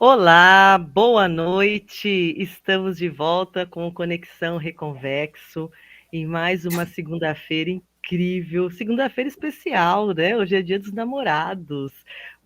Olá, boa noite. Estamos de volta com o Conexão Reconvexo em mais uma segunda-feira incrível, segunda-feira especial, né? Hoje é Dia dos Namorados.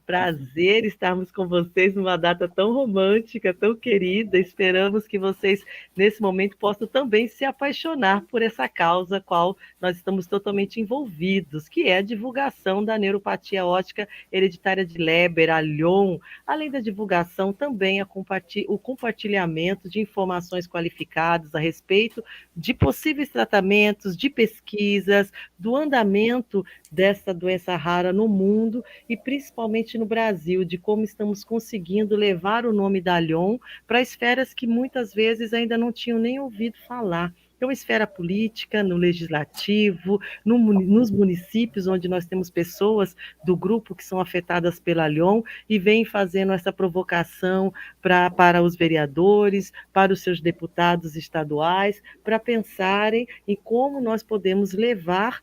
Prazer estarmos com vocês numa data tão romântica, tão querida. Esperamos que vocês, nesse momento, possam também se apaixonar por essa causa, qual nós estamos totalmente envolvidos, que é a divulgação da neuropatia óptica hereditária de Leber, a Lyon. Além da divulgação, também o compartilhamento de informações qualificadas a respeito de possíveis tratamentos, de pesquisas, do andamento dessa doença rara no mundo e principalmente no Brasil, de como estamos conseguindo levar o nome da Lyon para esferas que muitas vezes ainda não tinham nem ouvido falar. Então, esfera política, no legislativo, nos municípios onde nós temos pessoas do grupo que são afetadas pela Lyon e vem fazendo essa provocação para os vereadores, para os seus deputados estaduais, para pensarem em como nós podemos levar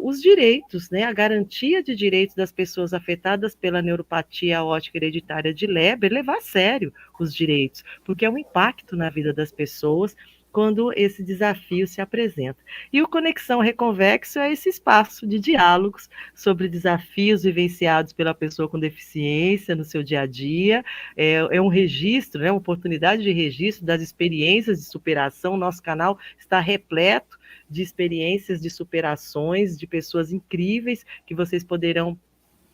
os direitos, né, a garantia de direitos das pessoas afetadas pela neuropatia óptica hereditária de Leber, levar a sério os direitos, porque é um impacto na vida das pessoas quando esse desafio se apresenta. E o Conexão Reconvexo é esse espaço de diálogos sobre desafios vivenciados pela pessoa com deficiência no seu dia a dia. É um registro, né, uma oportunidade de registro das experiências de superação. Nosso canal está repleto de experiências de superações, de pessoas incríveis que vocês poderão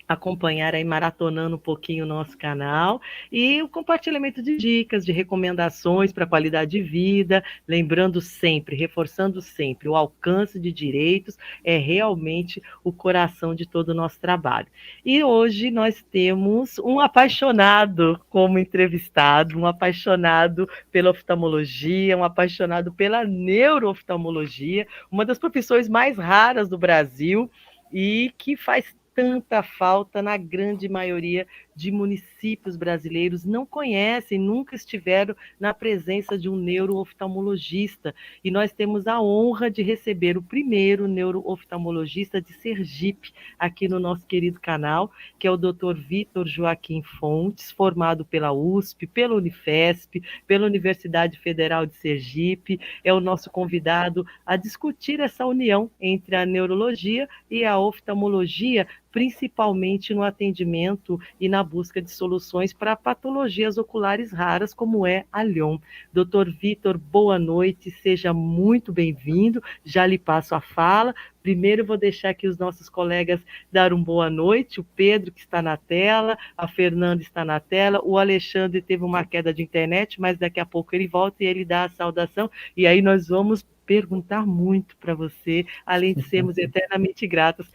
acompanhar aí maratonando um pouquinho o nosso canal e o compartilhamento de dicas, de recomendações para a qualidade de vida, lembrando sempre, reforçando sempre, o alcance de direitos é realmente o coração de todo o nosso trabalho. E hoje nós temos um apaixonado como entrevistado, um apaixonado pela oftalmologia, um apaixonado pela neurooftalmologia, uma das profissões mais raras do Brasil e que faz tanta falta na grande maioria de municípios brasileiros, não conhecem, nunca estiveram na presença de um neurooftalmologista. E nós temos a honra de receber o primeiro neurooftalmologista de Sergipe aqui no nosso querido canal, que é o Dr. Vitor Joaquim Fontes, formado pela USP, pela Unifesp, pela Universidade Federal de Sergipe. É o nosso convidado a discutir essa união entre a neurologia e a oftalmologia, principalmente no atendimento e na busca de soluções para patologias oculares raras, como é a Lyon. Doutor Vitor, boa noite, seja muito bem-vindo. Já lhe passo a fala. Primeiro, vou deixar aqui os nossos colegas dar uma boa noite. O Pedro, que está na tela, a Fernanda está na tela, o Alexandre teve uma queda de internet, mas daqui a pouco ele volta e ele dá a saudação. E aí nós vamos perguntar muito para você, além de sermos eternamente gratos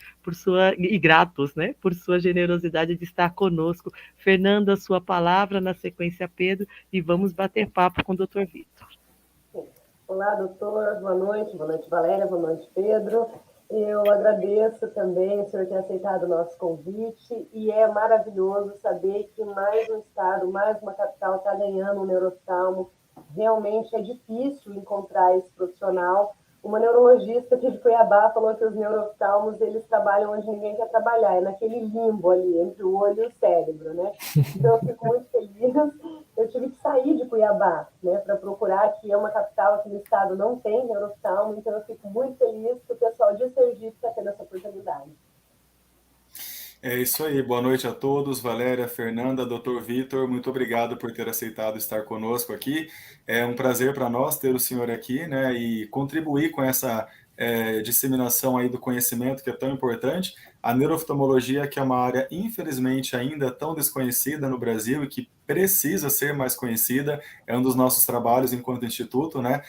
e gratos, né, por sua generosidade de estar conosco. Fernanda, sua palavra, na sequência Pedro, e vamos bater papo com o Dr. Vitor. Olá, doutor, boa noite Valéria, boa noite Pedro. Eu agradeço também o senhor ter aceitado o nosso convite e é maravilhoso saber que mais um estado, mais uma capital está ganhando um neurooftalmo. Realmente é difícil encontrar esse profissional. Uma neurologista aqui de Cuiabá falou que os neurooftalmos eles trabalham onde ninguém quer trabalhar, é naquele limbo ali entre o olho e o cérebro, né? Então eu fico muito feliz. Eu tive que sair de Cuiabá, né, para procurar, que é uma capital aqui no estado, não tem neurooftalmo, então eu fico muito feliz que o pessoal de Sergipe está tendo essa oportunidade. É isso aí, boa noite a todos, Valéria, Fernanda, Dr. Vitor, muito obrigado por ter aceitado estar conosco aqui. É um prazer para nós ter o senhor aqui, né, e contribuir com essa disseminação aí do conhecimento que é tão importante. A neurooftalmologia, que é uma área, infelizmente, ainda tão desconhecida no Brasil e que precisa ser mais conhecida, é um dos nossos trabalhos enquanto instituto, né,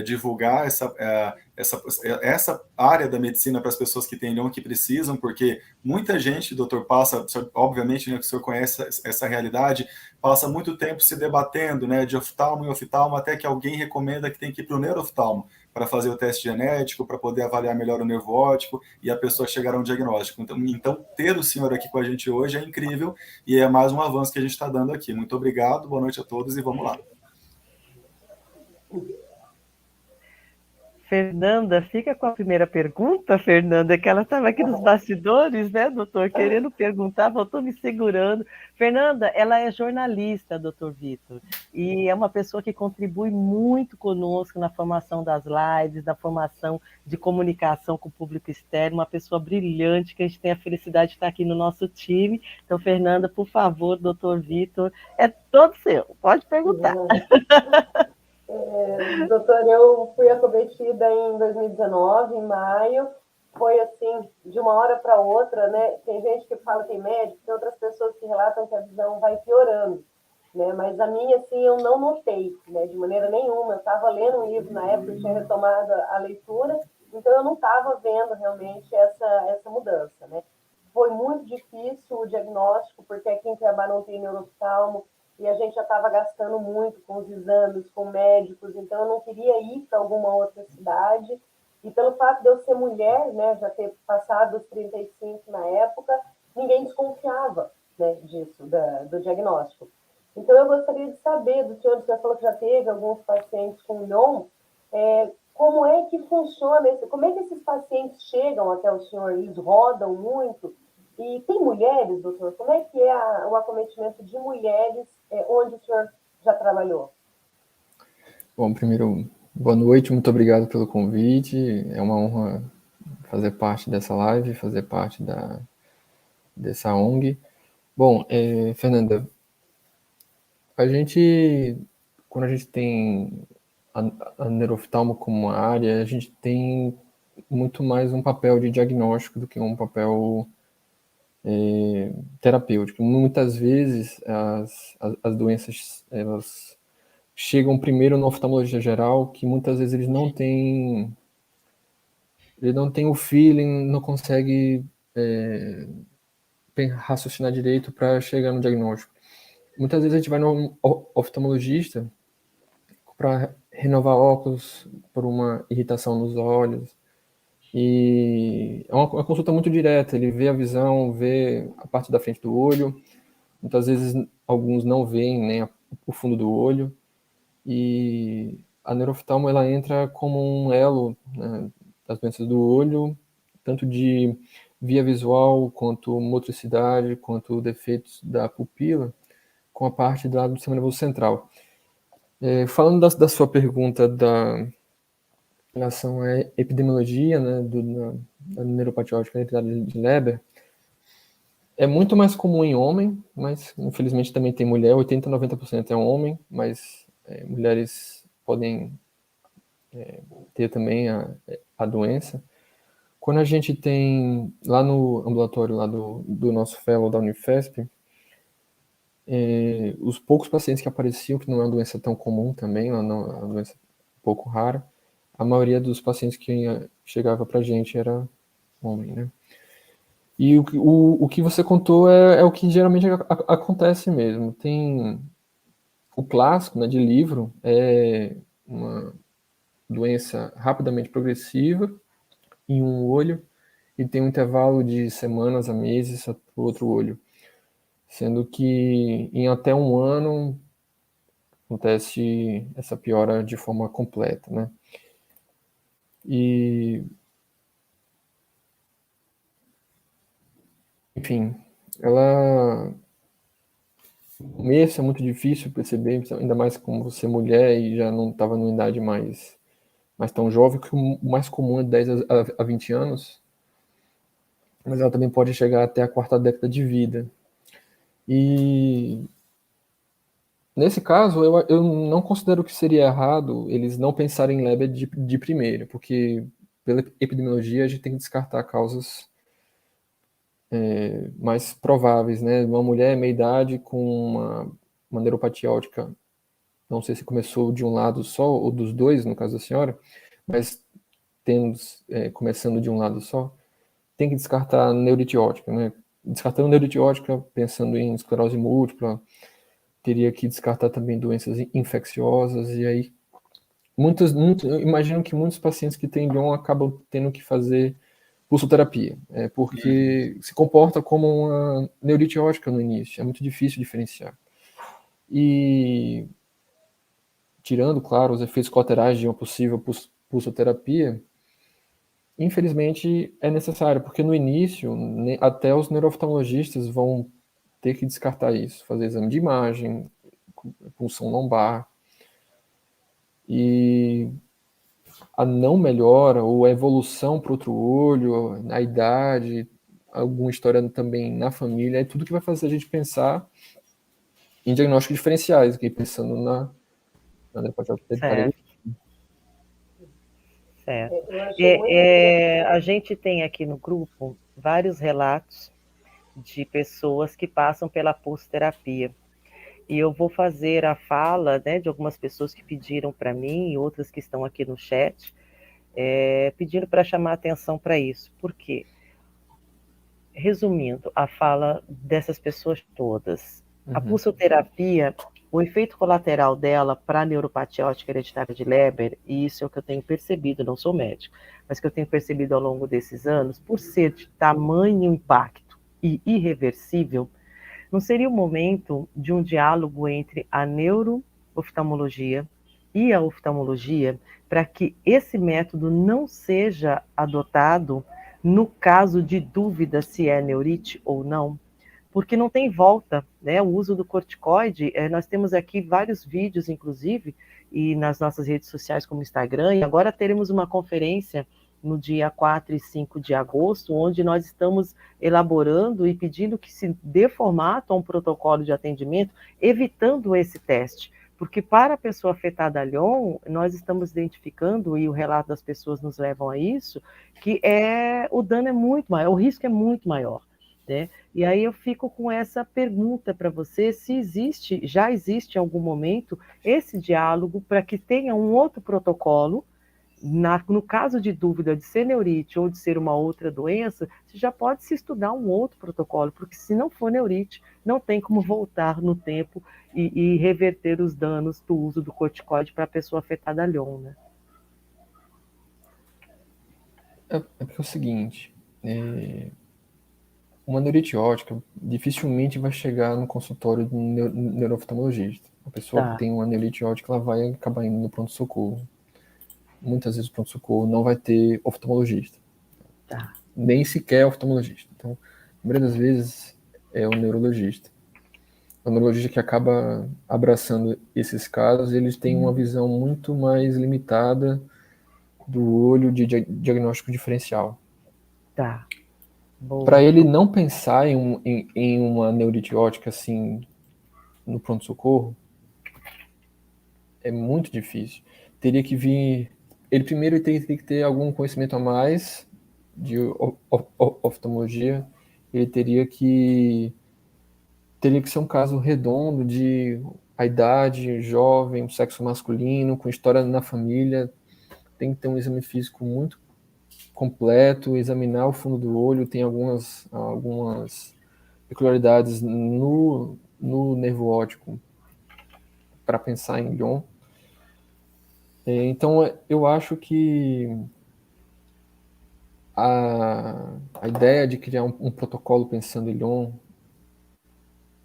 divulgar essa área da medicina para as pessoas que têm Lyon, que precisam, porque muita gente, doutor, passa, obviamente, né, que o senhor conhece essa realidade, passa muito tempo se debatendo, né, de oftalmo em oftalmo, até que alguém recomenda que tem que ir para o neurooftalmo para fazer o teste genético, para poder avaliar melhor o nervo óptico e a pessoa chegar a um diagnóstico. Então, ter o senhor aqui com a gente hoje é incrível e é mais um avanço que a gente está dando aqui. Muito obrigado, boa noite a todos e vamos lá. Fernanda, fica com a primeira pergunta, Fernanda, que ela estava aqui nos bastidores, né, doutor, querendo perguntar, voltou me segurando. Fernanda, ela é jornalista, doutor Vitor, e é uma pessoa que contribui muito conosco na formação das lives, na formação de comunicação com o público externo, uma pessoa brilhante, que a gente tem a felicidade de estar aqui no nosso time. Então, Fernanda, por favor, doutor Vitor, é todo seu, pode perguntar. Doutor, eu fui acometida em 2019, em maio. Foi assim, de uma hora para outra, né? Tem gente que fala que tem médico, tem outras pessoas que relatam que a visão vai piorando, né? Mas a minha, assim, eu não notei, né? De maneira nenhuma. Eu estava lendo um livro na época, eu tinha retomado a leitura, então eu não estava vendo realmente essa mudança, né? Foi muito difícil o diagnóstico, porque aqui em Cuiabá não tem neurooftalmo, e a gente já estava gastando muito com os exames, com médicos, então eu não queria ir para alguma outra cidade. E pelo fato de eu ser mulher, né, já ter passado os 35 na época, ninguém desconfiava, né, disso, do diagnóstico. Então eu gostaria de saber do senhor, você falou que já teve alguns pacientes com NOM, como é que funciona, como é que esses pacientes chegam até o senhor? Eles rodam muito? E tem mulheres, doutor? Como é que é o acometimento de mulheres onde o senhor já trabalhou? Bom, primeiro, boa noite, muito obrigado pelo convite. É uma honra fazer parte dessa live, fazer parte dessa ONG. Bom, Fernanda, quando a gente tem a neurooftalmo como uma área, a gente tem muito mais um papel de diagnóstico do que um papel terapêutico. Muitas vezes as doenças elas chegam primeiro na oftalmologia geral, que muitas vezes ele não tem o feeling, não consegue raciocinar direito para chegar no diagnóstico. Muitas vezes a gente vai no oftalmologista para renovar óculos por uma irritação nos olhos, e é uma consulta muito direta. Ele vê a visão, vê a parte da frente do olho, muitas vezes alguns não veem nem o fundo do olho, e a neurooftalmo ela entra como um elo, né, das doenças do olho, tanto de via visual, quanto motricidade, quanto defeitos da pupila, com a parte do sistema nervoso central. Falando da sua pergunta da relação à epidemiologia, né, da neuropatia óptica hereditária de Leber, é muito mais comum em homem, mas infelizmente também tem mulher, 80% a 90% é homem, mas mulheres podem ter também a doença. Quando a gente tem, lá no ambulatório lá do nosso fellow da Unifesp, os poucos pacientes que apareciam, que não é uma doença tão comum também, é uma doença um pouco rara, a maioria dos pacientes que chegava pra gente era homem, né? E o que você contou é o que geralmente acontece mesmo. Tem o clássico, né, de livro, é uma doença rapidamente progressiva em um olho e tem um intervalo de semanas a meses para o outro olho. Sendo que em até um ano acontece essa piora de forma completa, né? E, enfim, no começo é muito difícil perceber, ainda mais como você é mulher e já não estava numa idade mais tão jovem, que o mais comum é de 10 a 20 anos, mas ela também pode chegar até a quarta década de vida. E nesse caso, eu não considero que seria errado eles não pensarem em Leber de primeira, porque pela epidemiologia a gente tem que descartar causas mais prováveis, né? Uma mulher meia-idade com uma neuropatia óptica, não sei se começou de um lado só ou dos dois, no caso da senhora, mas começando de um lado só, tem que descartar neurite óptica, né? Descartando neurite óptica, pensando em esclerose múltipla, teria que descartar também doenças infecciosas, e aí eu imagino que muitos pacientes que têm DON acabam tendo que fazer pulsoterapia, porque se comporta como uma neurite óptica no início, é muito difícil diferenciar. E tirando, claro, os efeitos colaterais de uma possível pulsoterapia, infelizmente é necessário, porque no início até os neurooftalmologistas vão ter que descartar isso, fazer exame de imagem, punção lombar, e a não melhora ou a evolução para outro olho, a idade, alguma história também na família, é tudo que vai fazer a gente pensar em diagnósticos diferenciais, aqui pensando na nefrite hereditária. Certo. Eu achei muito A gente tem aqui no grupo vários relatos de pessoas que passam pela pulsoterapia. E eu vou fazer a fala, né, de algumas pessoas que pediram para mim e outras que estão aqui no chat, pedindo para chamar atenção para isso. Por quê? Resumindo a fala dessas pessoas todas, a pulsoterapia, o efeito colateral dela para a neuropatia óptica hereditária de Leber, e isso é o que eu tenho percebido, não sou médico, mas que eu tenho percebido ao longo desses anos, por ser de tamanho impacto e irreversível, não seria o momento de um diálogo entre a neurooftalmologia e a oftalmologia para que esse método não seja adotado no caso de dúvida se é neurite ou não? Porque não tem volta, né? O uso do corticoide, nós temos aqui vários vídeos, inclusive, e nas nossas redes sociais como Instagram, e agora teremos uma conferência no dia 4 e 5 de agosto, onde nós estamos elaborando e pedindo que se dê formato a um protocolo de atendimento, evitando esse teste. Porque para a pessoa afetada a Lyon, nós estamos identificando, e o relato das pessoas nos levam a isso, que o dano é muito maior, o risco é muito maior, né? E aí eu fico com essa pergunta para você, se já existe em algum momento esse diálogo para que tenha um outro protocolo, no caso de dúvida de ser neurite ou de ser uma outra doença, já pode se estudar um outro protocolo, porque se não for neurite, não tem como voltar no tempo e reverter os danos do uso do corticoide para a pessoa afetada a Lyon, né? É porque é o seguinte, uma neurite óptica dificilmente vai chegar no consultório de um neurooftalmologista. A pessoa que tem uma neurite óptica, ela vai acabar indo no pronto-socorro. Muitas vezes o pronto-socorro não vai ter oftalmologista. Nem sequer oftalmologista. Então, a maioria das vezes é o neurologista. O neurologista que acaba abraçando esses casos, eles têm uma visão muito mais limitada do olho de diagnóstico diferencial. Para ele não pensar em uma neurite óptica assim no pronto-socorro, é muito difícil. Teria que vir... Ele primeiro teria que ter algum conhecimento a mais de oftalmologia. Ele teria que ser um caso redondo de a idade, jovem, sexo masculino, com história na família. Tem que ter um exame físico muito completo, examinar o fundo do olho, tem algumas peculiaridades no nervo óptico para pensar em Lyon. Então, eu acho que a ideia de criar um protocolo pensando em Lyon,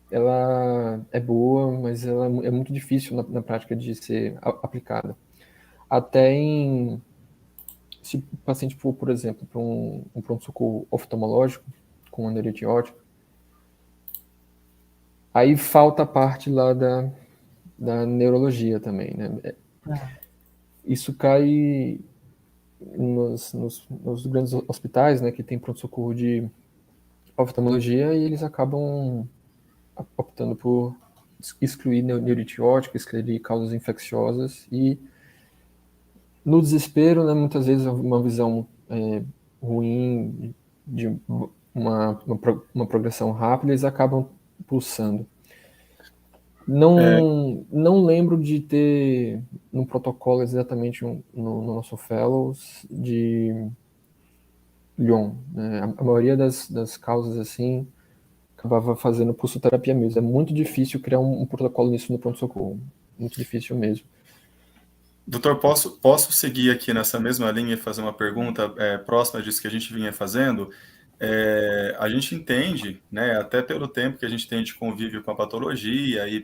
ela é boa, mas ela é muito difícil na prática de ser aplicada. Até se o paciente for, por exemplo, para um pronto-socorro oftalmológico, com uma neurite óptica, aí falta a parte lá da neurologia também, né? Isso cai nos grandes hospitais, né, que tem pronto-socorro de oftalmologia, e eles acabam optando por excluir neurite óptica, excluir causas infecciosas, e no desespero, né, muitas vezes uma visão ruim, de uma progressão rápida, eles acabam pulsando. Não lembro de ter no protocolo exatamente no nosso Fellows de Lyon, né? A maioria das causas assim acabava fazendo pulsoterapia mesmo. É muito difícil criar um protocolo nisso no pronto-socorro. Muito difícil mesmo. Doutor, posso seguir aqui nessa mesma linha e fazer uma pergunta próxima disso que a gente vinha fazendo? A gente entende, né, até pelo tempo que a gente tem de convívio com a patologia e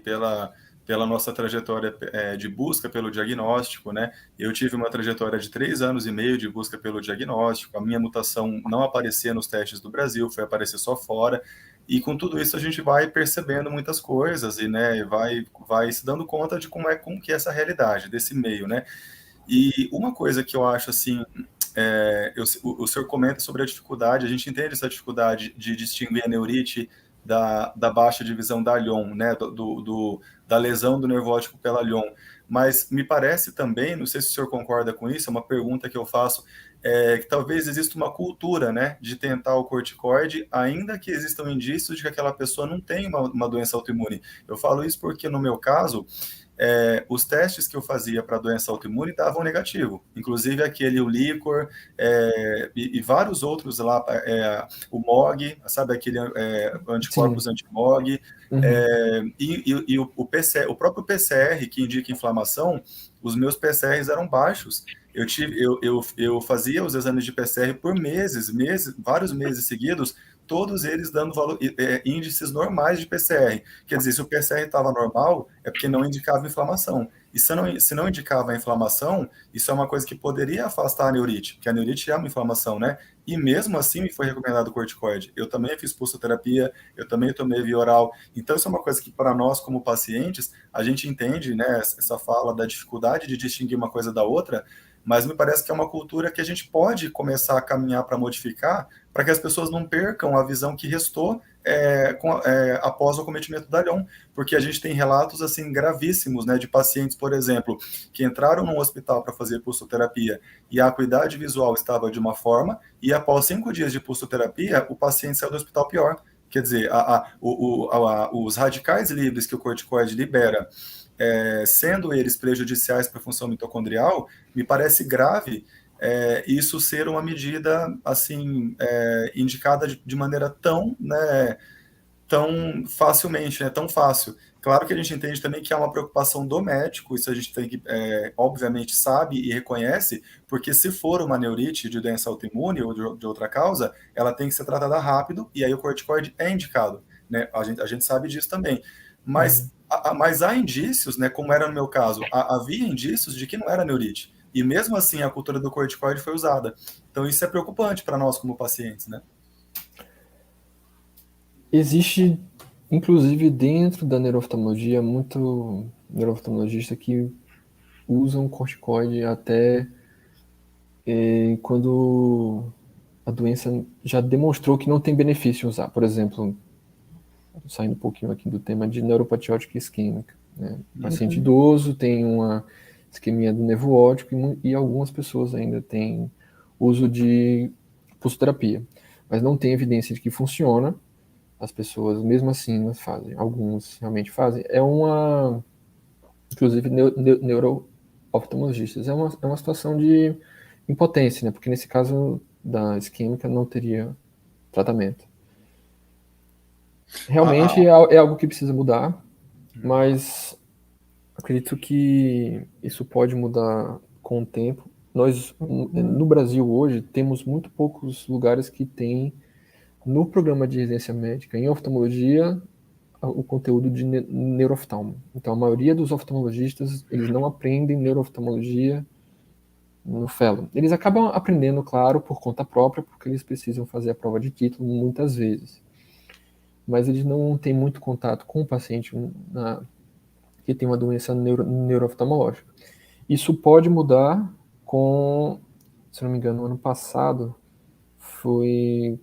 pela nossa trajetória de busca pelo diagnóstico, né? Eu tive uma trajetória de 3 anos e meio de busca pelo diagnóstico, a minha mutação não aparecia nos testes do Brasil, foi aparecer só fora, e com tudo isso a gente vai percebendo muitas coisas, e né, vai se dando conta de como que é essa realidade desse meio, né? E uma coisa que eu acho assim, o senhor comenta sobre a dificuldade, a gente entende essa dificuldade de distinguir a neurite da baixa divisão da Lyon, né, da lesão do nervo óptico pela Lyon, mas me parece também, não sei se o senhor concorda com isso, é uma pergunta que eu faço, que talvez exista uma cultura, né, de tentar o corticoide, ainda que existam indícios de que aquela pessoa não tem uma doença autoimune. Eu falo isso porque, no meu caso, os testes que eu fazia para doença autoimune davam negativo, inclusive aquele, o líquor, e vários outros lá, o MOG, sabe, aquele anticorpos Sim. anti-MOG, Uhum. e o próprio PCR que indica inflamação, os meus PCRs eram baixos. Eu fazia os exames de PCR por meses, vários meses seguidos, todos eles dando índices normais de PCR. Quer dizer, se o PCR estava normal, é porque não indicava inflamação. E se não indicava a inflamação, isso é uma coisa que poderia afastar a neurite, porque a neurite é uma inflamação, né? E mesmo assim me foi recomendado corticoide. Eu também fiz pulsoterapia, eu também tomei via oral. Então isso é uma coisa que para nós como pacientes, a gente entende, né, essa fala da dificuldade de distinguir uma coisa da outra, mas me parece que é uma cultura que a gente pode começar a caminhar para modificar, para que as pessoas não percam a visão que restou após o acometimento da Lyon, porque a gente tem relatos assim gravíssimos, né, de pacientes, por exemplo, que entraram num hospital para fazer pulsoterapia e a acuidade visual estava de uma forma, e após 5 dias de pulsoterapia, o paciente saiu do hospital pior. Quer dizer, os radicais livres que o corticoide libera, sendo eles prejudiciais para a função mitocondrial, me parece grave isso ser uma medida assim indicada de maneira tão, né, tão facilmente, né, tão fácil. Claro que a gente entende também que há uma preocupação do médico, isso a gente tem que, obviamente, sabe e reconhece, porque se for uma neurite de doença autoimune ou de outra causa, ela tem que ser tratada rápido, e aí o corticoide é indicado, né? A gente sabe disso também. Uhum. Mas há indícios, né, como era no meu caso, havia indícios de que não era neurite. E mesmo assim a cultura do corticoide foi usada. Então isso é preocupante para nós como pacientes, né? Existe, inclusive, dentro da neurooftalmologia, muito neurooftalmologista que usam corticoide até quando a doença já demonstrou que não tem benefício em usar. Por exemplo, saindo um pouquinho aqui do tema de neuropatia óptica isquêmica, né? O paciente idoso tem uma isquemia do nervo óptico e algumas pessoas ainda têm uso de pulsoterapia, mas não tem evidência de que funciona. As pessoas, mesmo assim, não fazem. Alguns realmente fazem. Inclusive, neurooftalmologistas, é uma situação de impotência, né? Porque nesse caso da isquêmica não teria tratamento. Realmente é algo que precisa mudar, mas acredito que isso pode mudar com o tempo. Nós, no Brasil hoje, temos muito poucos lugares que têm no programa de residência médica em oftalmologia o conteúdo de neurooftalmo. Então, a maioria dos oftalmologistas, eles não aprendem neurooftalmologia no fellow. Eles acabam aprendendo, claro, por conta própria, porque eles precisam fazer a prova de título muitas vezes. Mas eles não têm muito contato com o paciente que tem uma doença neurooftalmológica. Isso pode mudar se não me engano, no ano passado foi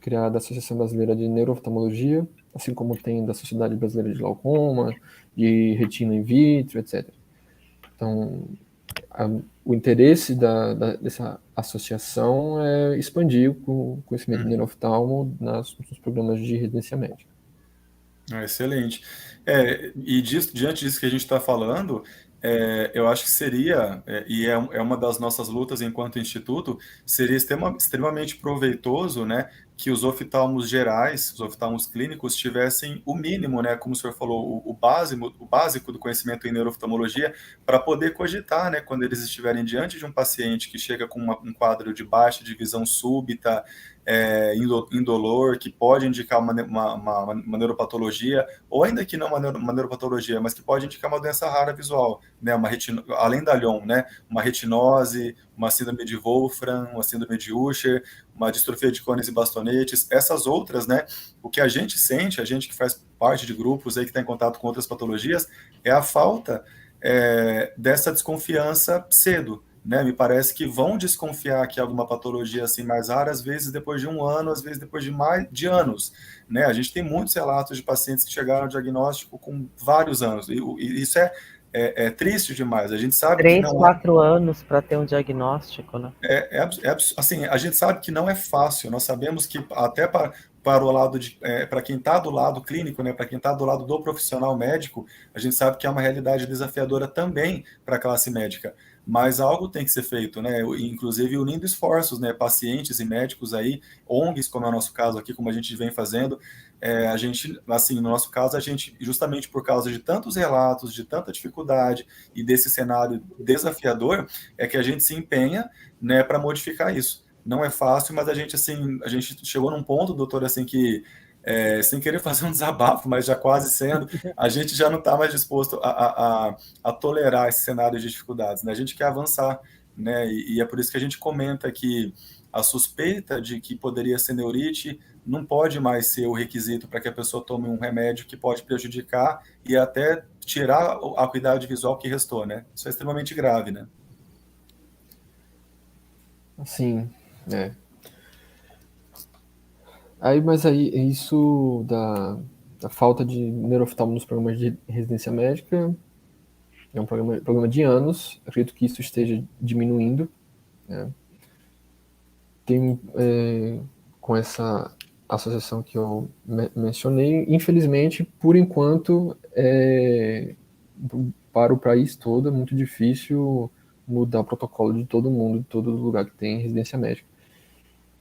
criada a Associação Brasileira de Neurooftalmologia, assim como tem da Sociedade Brasileira de Glaucoma, de retina in vitro, etc. Então, o interesse dessa associação é expandir o conhecimento de neurooftalmo nos programas de residência médica. Excelente. E diante disso que a gente está falando, eu acho que seria, é uma das nossas lutas enquanto instituto, seria extremamente proveitoso, né, que os oftalmos gerais, os oftalmos clínicos, tivessem o mínimo, né, como o senhor falou, o básico do conhecimento em neurooftalmologia, para poder cogitar, né, quando eles estiverem diante de um paciente que chega com um quadro de baixa de visão súbita, indolor, que pode indicar uma neuropatologia, ou ainda que não uma neuropatologia, mas que pode indicar uma doença rara visual, né? Além da Lyon, né? Uma retinose, uma síndrome de Wolfram, uma síndrome de Usher, uma distrofia de cones e bastonetes, essas outras, né? O que a gente sente, a gente que faz parte de grupos aí que está em contato com outras patologias, é a falta dessa desconfiança cedo, né? Me parece que vão desconfiar que é alguma patologia assim mais rara, às vezes depois de um ano, às vezes depois de mais de anos, né? A gente tem muitos relatos de pacientes que chegaram ao diagnóstico com vários anos, e isso é triste demais. A gente sabe que 3, não 4 anos para ter um diagnóstico, né? assim, a gente sabe que não é fácil. Nós sabemos que até para o lado para quem está do lado clínico, né, para quem está do lado do profissional médico, a gente sabe que é uma realidade desafiadora também para a classe médica. Mas algo tem que ser feito, né? Inclusive unindo esforços, né? Pacientes e médicos aí, ONGs, como é o nosso caso aqui, como a gente vem fazendo. A gente, assim, no nosso caso, a gente, justamente por causa de tantos relatos, de tanta dificuldade e desse cenário desafiador, é que a gente se empenha, né, para modificar isso. Não é fácil, mas a gente chegou num ponto, doutor, assim, que sem querer fazer um desabafo, mas já quase sendo, a gente já não está mais disposto a tolerar esse cenário de dificuldades, né? A gente quer avançar, né? E é por isso que a gente comenta que a suspeita de que poderia ser neurite não pode mais ser o requisito para que a pessoa tome um remédio que pode prejudicar e até tirar a acuidade visual que restou, né? Isso é extremamente grave, né? Sim, Mas isso da falta de neuroftalmo nos programas de residência médica é um problema de anos. Acredito que isso esteja diminuindo, né? Tem, com essa associação que eu mencionei, infelizmente, por enquanto, para o país todo é muito difícil mudar o protocolo de todo mundo, de todo lugar que tem residência médica.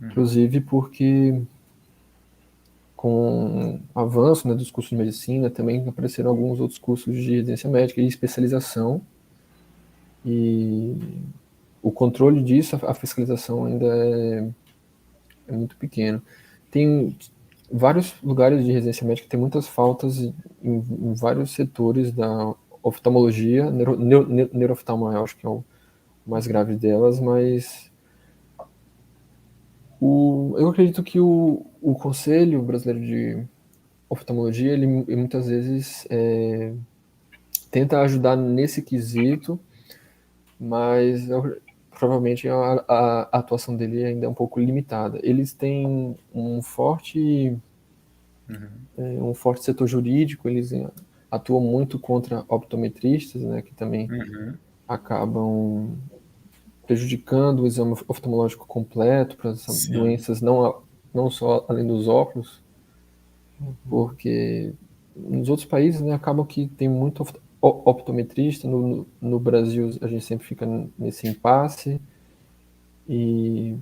Inclusive porque com o avanço, né, dos cursos de medicina, também apareceram alguns outros cursos de residência médica e especialização, e o controle disso, a fiscalização ainda é muito pequeno. Tem vários lugares de residência médica que tem muitas faltas em vários setores da oftalmologia, neurooftalmo eu acho que é o mais grave delas, mas eu acredito que o Conselho Brasileiro de Oftalmologia, ele muitas vezes tenta ajudar nesse quesito, mas provavelmente a atuação dele ainda é um pouco limitada. Eles têm um forte setor jurídico, eles atuam muito contra optometristas, né, que também acabam prejudicando o exame oftalmológico completo para essas doenças, não só além dos óculos, porque nos outros países, né, acabam que tem muito optometrista. No Brasil a gente sempre fica nesse impasse e,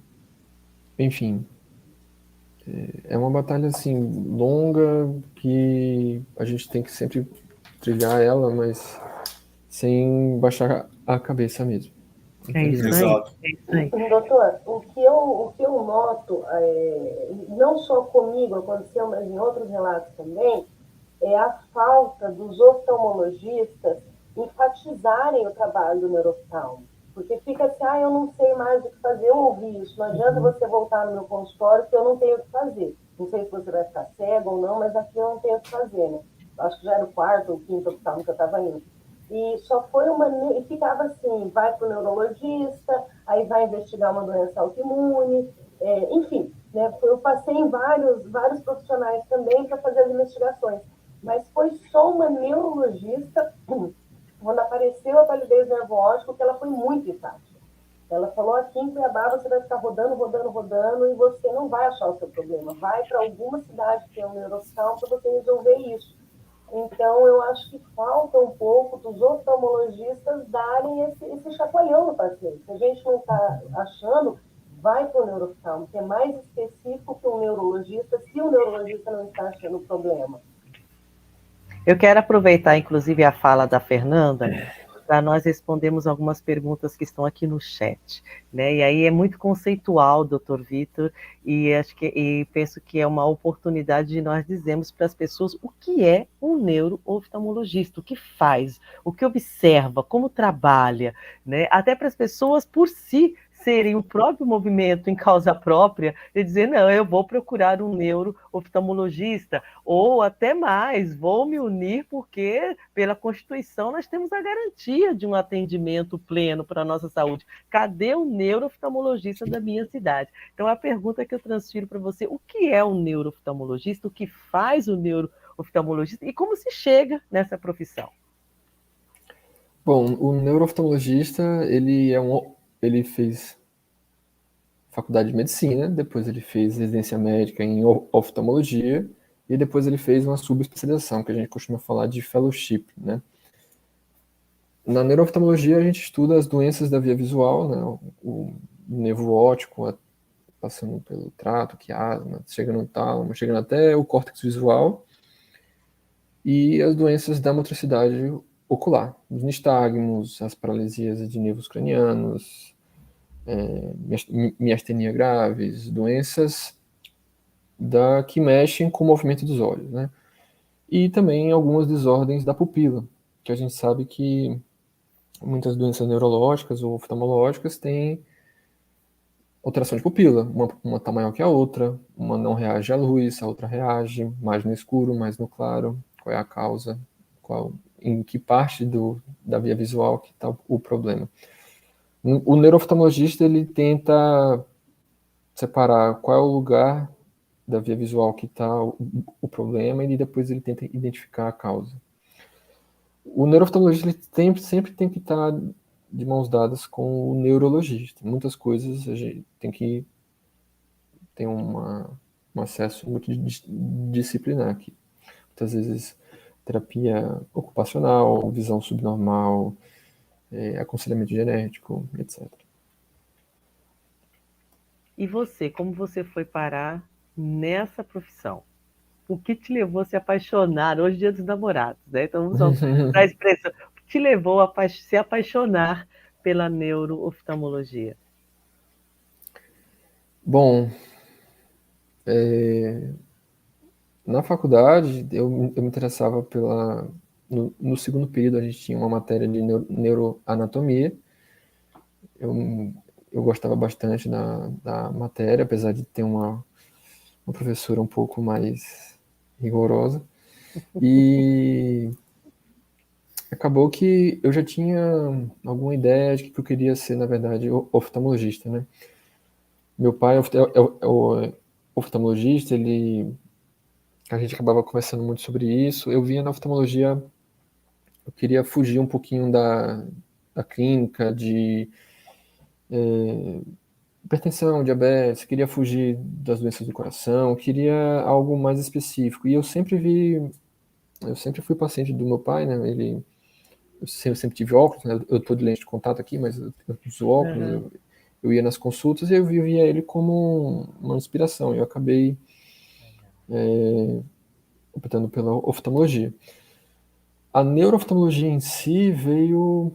enfim, é uma batalha assim longa que a gente tem que sempre trilhar ela, mas sem baixar a cabeça mesmo. É isso aí. Exato. É isso aí. Doutor, o que eu noto, não só comigo aconteceu, mas em outros relatos também, é a falta dos oftalmologistas enfatizarem o trabalho do neurooftalmo. Porque fica assim, eu não sei mais o que fazer, eu ouvi isso, não adianta você voltar no meu consultório que eu não tenho o que fazer. Não sei se você vai ficar cego ou não, mas aqui eu não tenho o que fazer, né? Acho que já era o quarto ou quinto oftalmo que eu estava indo. E só foi e ficava assim, vai para o neurologista, aí vai investigar uma doença autoimune, enfim, né? Eu passei em vários profissionais também para fazer as investigações, mas foi só uma neurologista, quando apareceu a palidez nervótica, que ela foi muito enfática. Ela falou, aqui em Cuiabá você vai ficar rodando e você não vai achar o seu problema, vai para alguma cidade que tem um neurooftalmo para você resolver isso. Então, eu acho que falta um pouco dos oftalmologistas darem esse chacoalhão no paciente. Se a gente não está achando, vai para o neurooftalmo, que é mais específico que um neurologista, se o neurologista não está achando o problema. Eu quero aproveitar, inclusive, a fala da Fernanda para nós respondermos algumas perguntas que estão aqui no chat, né? E aí é muito conceitual, doutor Vitor, e penso que é uma oportunidade de nós dizermos para as pessoas o que é um neurooftalmologista, o que faz, o que observa, como trabalha, né? Até para as pessoas por si serem o próprio movimento em causa própria e dizer, não, eu vou procurar um neurooftalmologista, ou até mais, vou me unir porque, pela Constituição, nós temos a garantia de um atendimento pleno para a nossa saúde. Cadê o neurooftalmologista da minha cidade? Então, a pergunta que eu transfiro para você, o que é um neurooftalmologista, o que faz o neurooftalmologista e como se chega nessa profissão? Bom, o neurooftalmologista, ele fez faculdade de medicina, depois ele fez residência médica em oftalmologia, e depois ele fez uma subespecialização, que a gente costuma falar de fellowship, né? Na neurooftalmologia, a gente estuda as doenças da via visual, né? O nervo óptico, passando pelo trato, quiasma, chegando no tálamo, chegando até o córtex visual, e as doenças da motricidade ocular, os nistagmos, as paralisias de nervos cranianos, miastenia graves, doenças que mexem com o movimento dos olhos, né? E também algumas desordens da pupila, que a gente sabe que muitas doenças neurológicas ou oftalmológicas têm alteração de pupila. Uma está maior que a outra, uma não reage à luz, a outra reage, mais no escuro, mais no claro. Qual é a causa? Em que parte da via visual que está o problema? O neurooftalmologista, ele tenta separar qual é o lugar da via visual que está o problema e depois ele tenta identificar a causa. O neurooftalmologista ele sempre tem que estar de mãos dadas com o neurologista. Muitas coisas a gente tem que ter um acesso multidisciplinar aqui. Muitas vezes terapia ocupacional, visão subnormal, aconselhamento genético, etc. E você, como você foi parar nessa profissão? O que te levou a se apaixonar? Hoje é Dia dos Namorados, né? Então vamos para a expressão. O que te levou a se apaixonar pela neurooftalmologia? Bom, na faculdade eu me interessava no segundo período a gente tinha uma matéria de neuroanatomia. Eu gostava bastante da matéria, apesar de ter uma professora um pouco mais rigorosa. E acabou que eu já tinha alguma ideia de que eu queria ser, na verdade, oftalmologista, né? Meu pai é oftalmologista, a gente acabava conversando muito sobre isso. Eu via na oftalmologia, eu queria fugir um pouquinho da clínica, de hipertensão, diabetes, queria fugir das doenças do coração, queria algo mais específico. E eu sempre fui paciente do meu pai, né? Eu sempre tive óculos, né? Eu tô de lente de contato aqui, mas eu uso óculos, eu ia nas consultas e eu via ele como uma inspiração. Eu acabei optando pela oftalmologia. A neurooftalmologia em si veio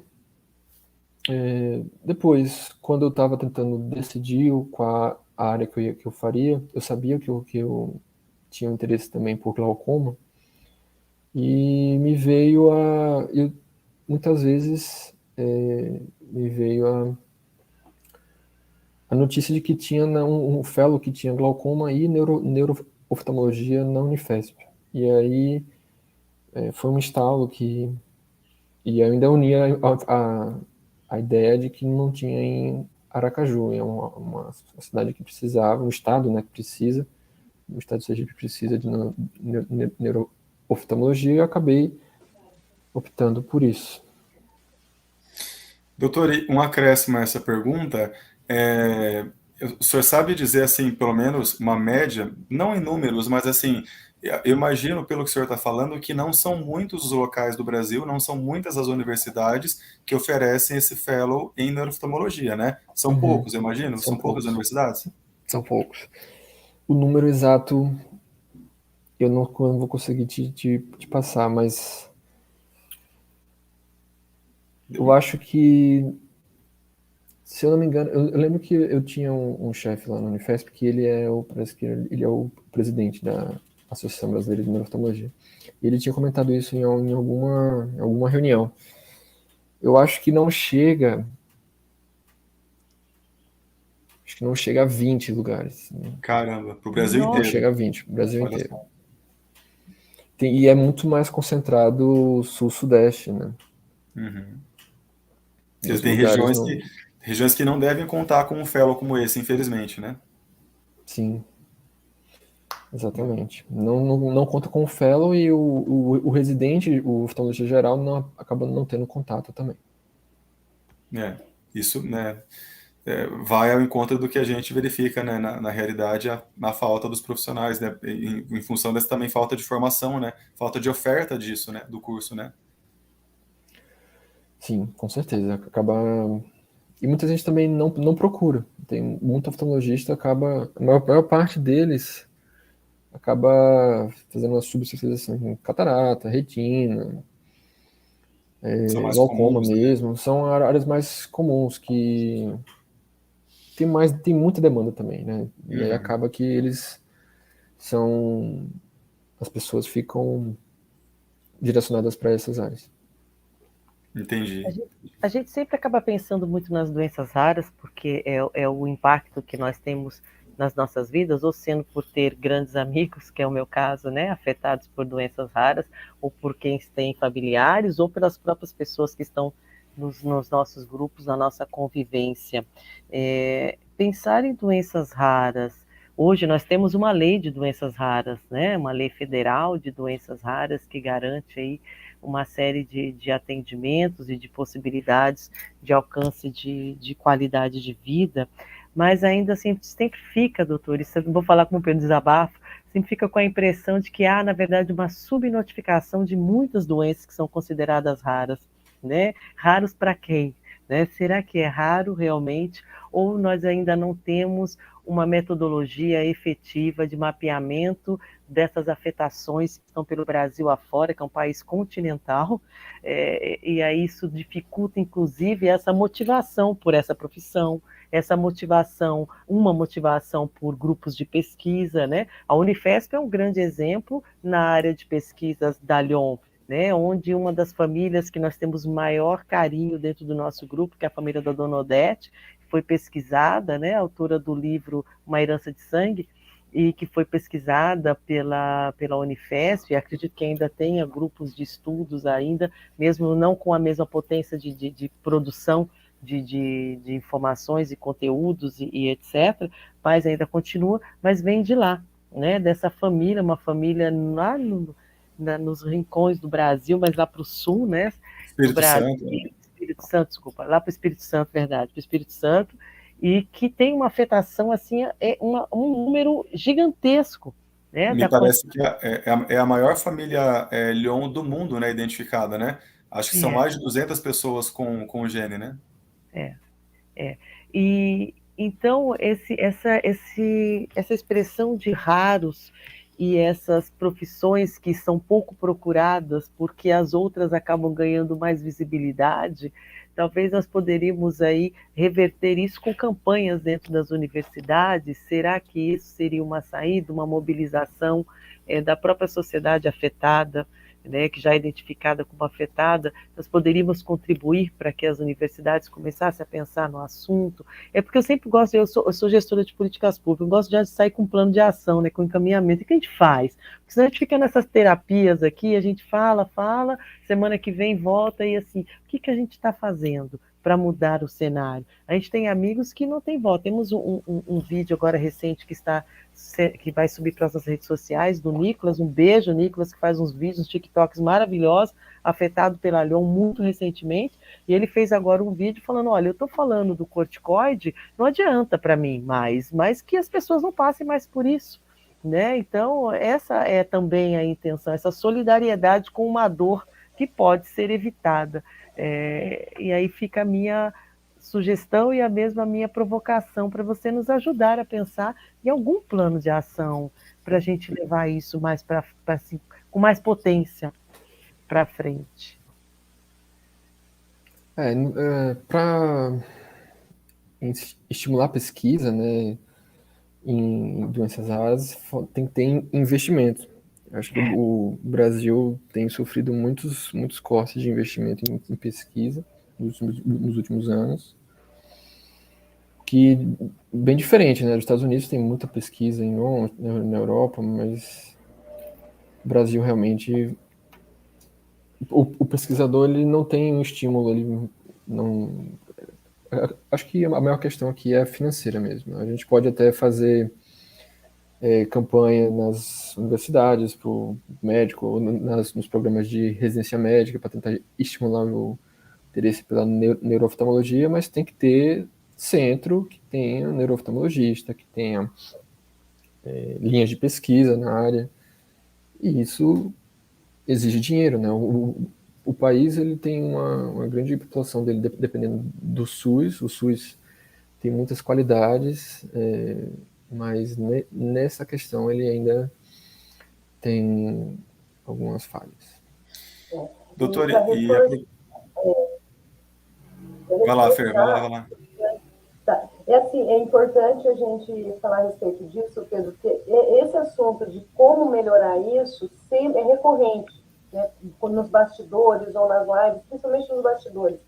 depois, quando eu estava tentando decidir qual a área que eu faria. Eu sabia que eu tinha um interesse também por glaucoma, e me veio muitas vezes me veio a notícia de que tinha um fellow que tinha glaucoma e neurooftalmologia na Unifesp. E aí foi um estalo e eu ainda unia a ideia de que não tinha em Aracaju. É uma cidade que precisava, um estado, né, que precisa, o estado de Sergipe precisa de neurooftalmologia, e eu acabei optando por isso. Doutor, e um acréscimo a essa pergunta, o senhor sabe dizer, assim, pelo menos uma média, não em números, mas assim, eu imagino, pelo que o senhor está falando, que não são muitos os locais do Brasil, não são muitas as universidades que oferecem esse fellow em neurooftalmologia, né? São poucos, eu imagino? São poucas universidades? São poucos. O número exato eu não vou conseguir te passar, mas Eu acho que, se eu não me engano, eu lembro que eu tinha um chefe lá no Unifesp que parece que ele é o presidente da Associação Brasileira de Neuroftalmologia. E ele tinha comentado isso em alguma reunião. Eu acho que não chega a 20 lugares, né? Caramba, pro Brasil Nossa. Não inteiro. chega a 20, o Brasil Olha inteiro. só. E é muito mais concentrado sul-sudeste, né? Uhum. Os Tem lugares regiões que não devem contar com um fellow como esse, infelizmente, né? Sim, exatamente. Não conta com o fellow e o residente, o oftalmologista geral, acaba não tendo contato também. Isso, né, vai ao encontro do que a gente verifica, né, na realidade, a falta dos profissionais, né, em função dessa também falta de formação, né, falta de oferta disso, né, do curso, né. Sim, com certeza. E muita gente também não procura. Tem muito oftalmologista, a maior parte deles acaba fazendo uma subespecialização em catarata, retina, São mais glaucoma comuns, né. mesmo. São áreas mais comuns que tem muita demanda também, né? E aí Uhum. acaba que as pessoas ficam direcionadas para essas áreas. Entendi. A gente sempre acaba pensando muito nas doenças raras, porque é o impacto que nós temos nas nossas vidas, ou sendo por ter grandes amigos, que é o meu caso, né, afetados por doenças raras, ou por quem tem familiares, ou pelas próprias pessoas que estão nos nossos grupos, na nossa convivência. Pensar em doenças raras. Hoje nós temos uma lei de doenças raras, né, uma lei federal de doenças raras que garante aí uma série de atendimentos e de possibilidades de alcance de qualidade de vida, mas ainda assim sempre fica, doutor, isso eu vou falar como um desabafo, sempre fica com a impressão de que há, na verdade, uma subnotificação de muitas doenças que são consideradas raras, né? Raros para quem? Né? Será que é raro realmente? Ou nós ainda não temos uma metodologia efetiva de mapeamento dessas afetações que estão pelo Brasil afora, que é um país continental, e aí isso dificulta, inclusive, essa motivação por essa profissão, uma motivação por grupos de pesquisa, né? A Unifesp é um grande exemplo na área de pesquisas da Lyon, né, onde uma das famílias que nós temos maior carinho dentro do nosso grupo, que é a família da Dona Odete, foi pesquisada, né, autora do livro Uma Herança de Sangue, e que foi pesquisada pela Unifesp, e acredito que ainda tenha grupos de estudos ainda, mesmo não com a mesma potência de produção de informações e conteúdos e etc., mas ainda continua, mas vem de lá, né, dessa família, uma família lá nos rincões do Brasil, mas lá para o sul, né, do Espírito Brasil, Santo, né? Espírito Santo, desculpa, lá para o Espírito Santo, verdade, para o Espírito Santo, e que tem uma afetação, assim, um número gigantesco, né, Me parece que é a maior família Lyon do mundo, né, identificada, né? Acho que são mais de 200 pessoas com o gene, né? E então essa expressão de raros e essas profissões que são pouco procuradas porque as outras acabam ganhando mais visibilidade, talvez nós poderíamos aí reverter isso com campanhas dentro das universidades. Será que isso seria uma saída, uma mobilização da própria sociedade afetada, né, que já é identificada como afetada? Nós poderíamos contribuir para que as universidades começassem a pensar no assunto. É porque eu sempre gosto, eu sou gestora de políticas públicas, eu gosto de sair com um plano de ação, né, com encaminhamento. O que a gente faz? Porque senão a gente fica nessas terapias aqui, a gente fala, semana que vem volta e assim, o que a gente está fazendo para mudar o cenário? A gente tem amigos que não têm voto. Temos um vídeo agora recente que vai subir para as nossas redes sociais, do Nicolas, um beijo, Nicolas, que faz uns vídeos, uns TikToks maravilhosos, afetado pela Lyon muito recentemente, e ele fez agora um vídeo falando, olha, eu estou falando do corticoide, não adianta para mim mais, mas que as pessoas não passem mais por isso, né? Então, essa é também a intenção, essa solidariedade com uma dor que pode ser evitada. E aí fica a minha sugestão e a mesma minha provocação para você nos ajudar a pensar em algum plano de ação para a gente levar isso mais assim, com mais potência para frente. Para estimular a pesquisa, né, em doenças raras, tem que ter investimento. Acho que o Brasil tem sofrido muitos cortes de investimento em pesquisa nos últimos anos, que bem diferente, né? Os Estados Unidos tem muita pesquisa na Europa, mas o Brasil realmente o pesquisador ele não tem um estímulo, ele não. Acho que a maior questão aqui é financeira mesmo. A gente pode até fazer campanha nas universidades para o médico, ou nos programas de residência médica para tentar estimular o interesse pela neurooftalmologia, mas tem que ter centro que tenha neurooftalmologista, que tenha linhas de pesquisa na área, e isso exige dinheiro, né? O país ele tem uma grande população dele dependendo do SUS. O SUS tem muitas qualidades, mas nessa questão ele ainda tem algumas falhas. E Doutor, para vai lá, Fer, vai lá, reforçar, vai lá. tá. É importante a gente falar a respeito disso, Pedro, porque esse assunto de como melhorar isso sempre é recorrente, né, nos bastidores ou nas lives, principalmente nos bastidores.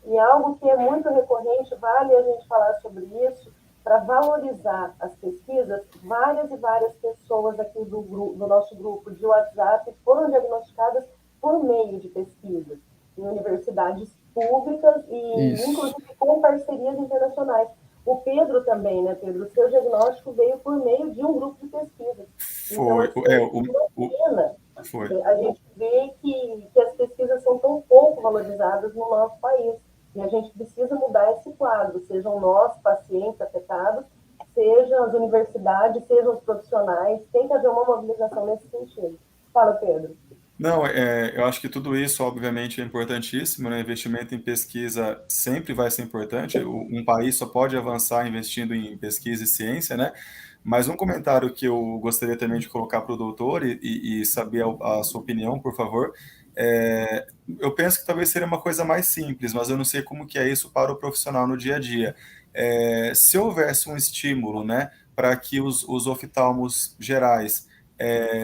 E algo que é muito recorrente, vale a gente falar sobre isso, para valorizar as pesquisas, várias e várias pessoas aqui do nosso grupo de WhatsApp foram diagnosticadas por meio de pesquisas em universidades públicas e, Isso. inclusive, com parcerias internacionais. O Pedro também, né, Pedro? O seu diagnóstico veio por meio de um grupo de pesquisa. Então, Foi, assim, uma pena foi. a gente vê que as pesquisas são tão pouco valorizadas no nosso país. E a gente precisa mudar esse quadro, sejam nós, pacientes afetados, sejam as universidades, sejam os profissionais, tem que haver uma mobilização nesse sentido. Fala, Pedro. Não, eu acho que tudo isso, obviamente, é importantíssimo, né? Investimento em pesquisa sempre vai ser importante. Um país só pode avançar investindo em pesquisa e ciência, né? Mas um comentário que eu gostaria também de colocar para o doutor e saber a sua opinião, por favor. Eu penso que talvez seria uma coisa mais simples, mas eu não sei como que é isso para o profissional no dia a dia. Se houvesse um estímulo, né, para que os oftalmos gerais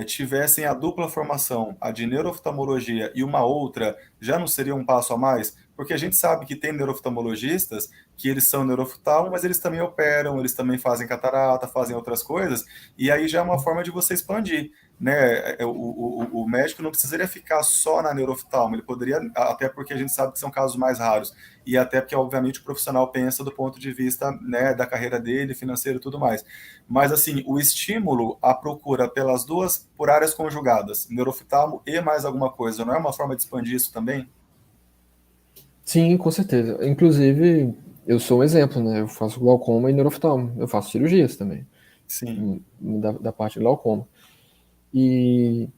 tivessem a dupla formação, a de neurooftalmologia e uma outra, já não seria um passo a mais? Porque a gente sabe que tem neurooftalmologistas que eles são neurooftalmo, mas eles também operam, eles também fazem catarata, fazem outras coisas, e aí já é uma forma de você expandir, né? O médico não precisaria ficar só na neurooftalmo, ele poderia, até porque a gente sabe que são casos mais raros, e até porque, obviamente, o profissional pensa do ponto de vista, né, da carreira dele, financeiro e tudo mais. Mas, assim, o estímulo à procura pelas duas, por áreas conjugadas, neurooftalmo e mais alguma coisa, não é uma forma de expandir isso também? Sim, com certeza. Inclusive, eu sou um exemplo, né? Eu faço glaucoma e neuroftalmo. Eu faço cirurgias também, Sim. da parte de glaucoma. E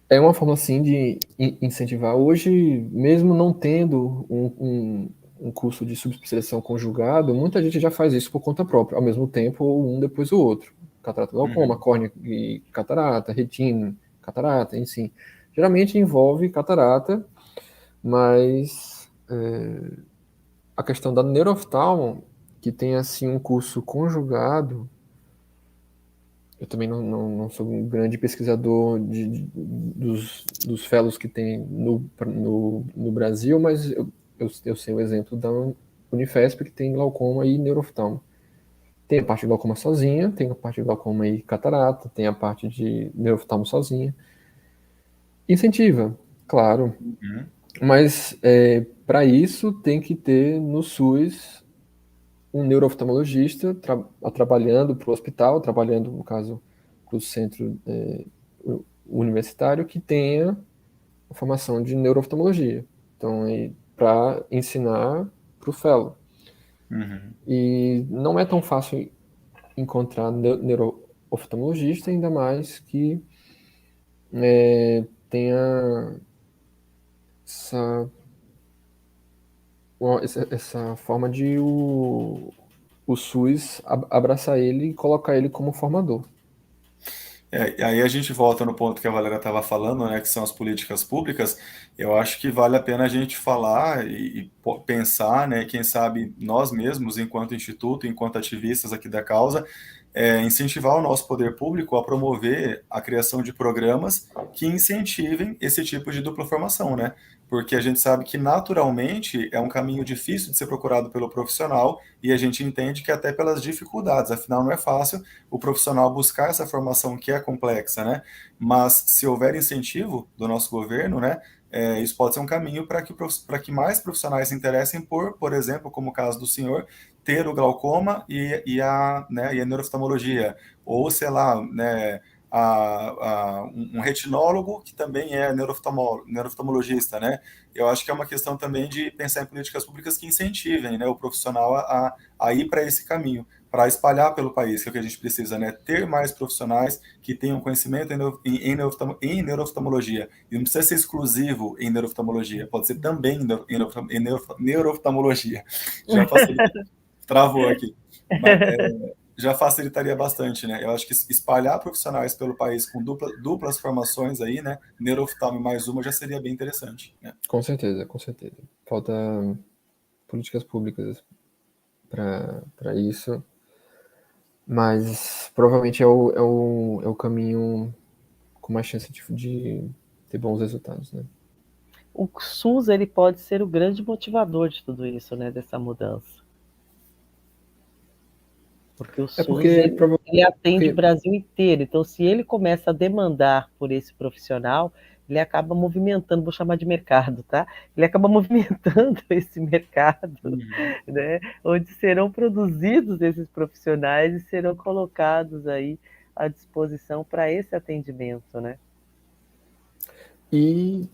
é uma forma, assim, de incentivar. Hoje, mesmo não tendo um curso de subespecialização conjugado, muita gente já faz isso por conta própria, ao mesmo tempo, ou um depois do outro. Catarata glaucoma, Uhum. córnea e catarata, retina, catarata, enfim. Geralmente envolve catarata, mas a questão da neurooftalmo, que tem assim um curso conjugado, eu também não sou um grande pesquisador dos fellows que tem no Brasil, mas eu sei o exemplo da Unifesp, que tem glaucoma e neurooftalmo. Tem a parte de glaucoma sozinha, tem a parte de glaucoma e catarata, tem a parte de neurooftalmo sozinha. Incentiva, claro, Uhum. mas para isso tem que ter no SUS um neurooftalmologista trabalhando para o hospital, trabalhando, no caso, para o centro universitário, que tenha a formação de neurooftalmologia. Então, para ensinar para o fellow. Uhum. E não é tão fácil encontrar neurooftalmologista, ainda mais que tenha essa, essa forma de o SUS abraçar ele e colocar ele como formador. Aí a gente volta no ponto que a Valéria estava falando, né, que são as políticas públicas. Eu acho que vale a pena a gente falar e pensar, né, quem sabe nós mesmos, enquanto instituto, enquanto ativistas aqui da causa, incentivar o nosso poder público a promover a criação de programas que incentivem esse tipo de dupla formação, né? Porque a gente sabe que naturalmente é um caminho difícil de ser procurado pelo profissional e a gente entende que até pelas dificuldades, afinal não é fácil o profissional buscar essa formação que é complexa, né? Mas se houver incentivo do nosso governo, né, isso pode ser um caminho para que mais profissionais se interessem por exemplo, como o caso do senhor, ter o glaucoma e a neuroftalmologia, ou sei lá, né, um retinólogo que também é neuroftalmologista, né? Eu acho que é uma questão também de pensar em políticas públicas que incentivem, né, o profissional a ir para esse caminho, para espalhar pelo país, que é o que a gente precisa, né? Ter mais profissionais que tenham conhecimento em neuroftalmologia. E não precisa ser exclusivo em neuroftalmologia, pode ser também em neuroftalmologia. Já facilita. Travou aqui. Mas, já facilitaria bastante, né? Eu acho que espalhar profissionais pelo país com duplas formações aí, né? Neuroftalmo mais uma já seria bem interessante, né? Com certeza, com certeza. Falta políticas públicas para isso, mas provavelmente é o caminho com mais chance de ter bons resultados, né? O SUS ele pode ser o grande motivador de tudo isso, né? Dessa mudança. Porque o SUS ele atende o Brasil inteiro. Então, se ele começa a demandar por esse profissional, ele acaba movimentando, vou chamar de mercado, tá? Ele acaba movimentando esse mercado, né? Onde serão produzidos esses profissionais e serão colocados aí à disposição para esse atendimento, né? E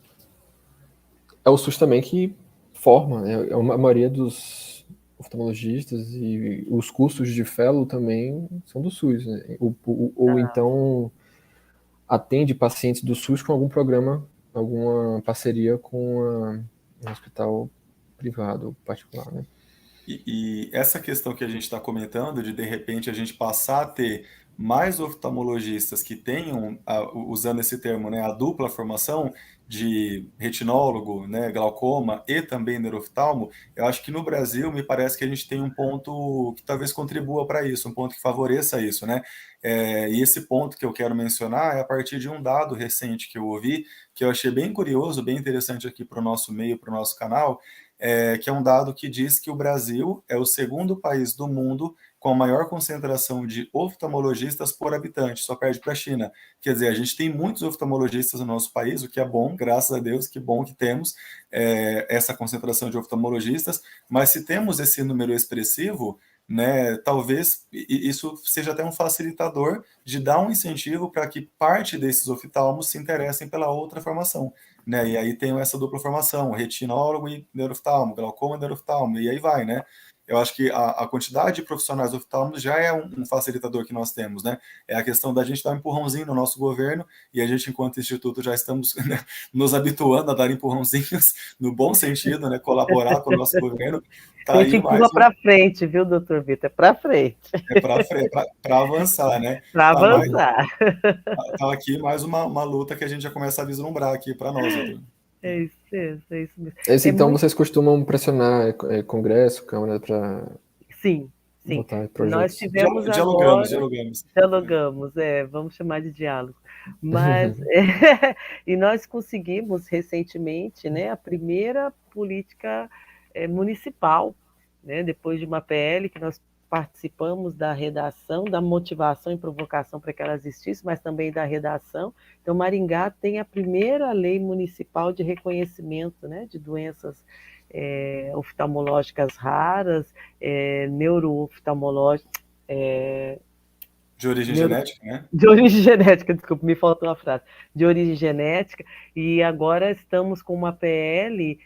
é o SUS também que forma, né? A maioria dos oftalmologistas e os cursos de fellow também são do SUS, né? Ou então atende pacientes do SUS com algum programa, alguma parceria com um hospital privado particular, né? E essa questão que a gente está comentando de repente a gente passar a ter mais oftalmologistas que tenham, usando esse termo, né, a dupla formação de retinólogo, né, glaucoma e também neuroftalmo, eu acho que no Brasil me parece que a gente tem um ponto que talvez contribua para isso, um ponto que favoreça isso, né? E esse ponto que eu quero mencionar é a partir de um dado recente que eu ouvi, que eu achei bem curioso, bem interessante aqui para o nosso meio, para o nosso canal, que é um dado que diz que o Brasil é o segundo país do mundo com a maior concentração de oftalmologistas por habitante, só perde para a China. Quer dizer, a gente tem muitos oftalmologistas no nosso país, o que é bom, graças a Deus, que bom que temos essa concentração de oftalmologistas, mas se temos esse número expressivo, né, talvez isso seja até um facilitador de dar um incentivo para que parte desses oftalmos se interessem pela outra formação. Né? E aí tem essa dupla formação, retinólogo e neuroftalmo, glaucoma e neuroftalmo, e aí vai, né? Eu acho que a quantidade de profissionais oftalmos já é um facilitador que nós temos, né? É a questão da gente dar um empurrãozinho no nosso governo, e a gente, enquanto instituto, já estamos, né, nos habituando a dar empurrãozinhos no bom sentido, né? Colaborar com o nosso governo. Tá, a gente empurra para frente, viu, doutor Vitor? É para frente. É para avançar, né? Para avançar. Tá aqui mais uma luta que a gente já começa a vislumbrar aqui para nós, doutor. É isso mesmo, é isso mesmo. Então, vocês costumam pressionar Congresso, Câmara para sim. botar projetos? Nós tivemos dialogamos. Dialogamos, vamos chamar de diálogo. Mas, e nós conseguimos recentemente, né, a primeira política municipal, né, depois de uma PL que nós participamos da redação, da motivação e provocação para que ela existisse, mas também da redação. Então, Maringá tem a primeira lei municipal de reconhecimento, né, de doenças oftalmológicas raras, neurooftalmológicas. De origem genética, né? De origem genética, desculpa, me faltou uma frase. De origem genética, e agora estamos com uma PL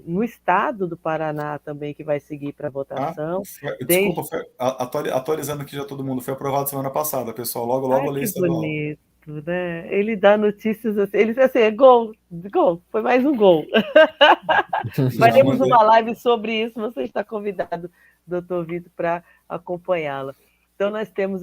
no estado do Paraná também, que vai seguir para votação. Desculpa, atualizando aqui já todo mundo, foi aprovado semana passada, pessoal, logo lei estadual. Que bonito, né? Ele dá notícias assim, ele diz assim, gol, foi mais um gol. Faremos uma live sobre isso, você está convidado, doutor Vitor, para acompanhá-la. Então, nós temos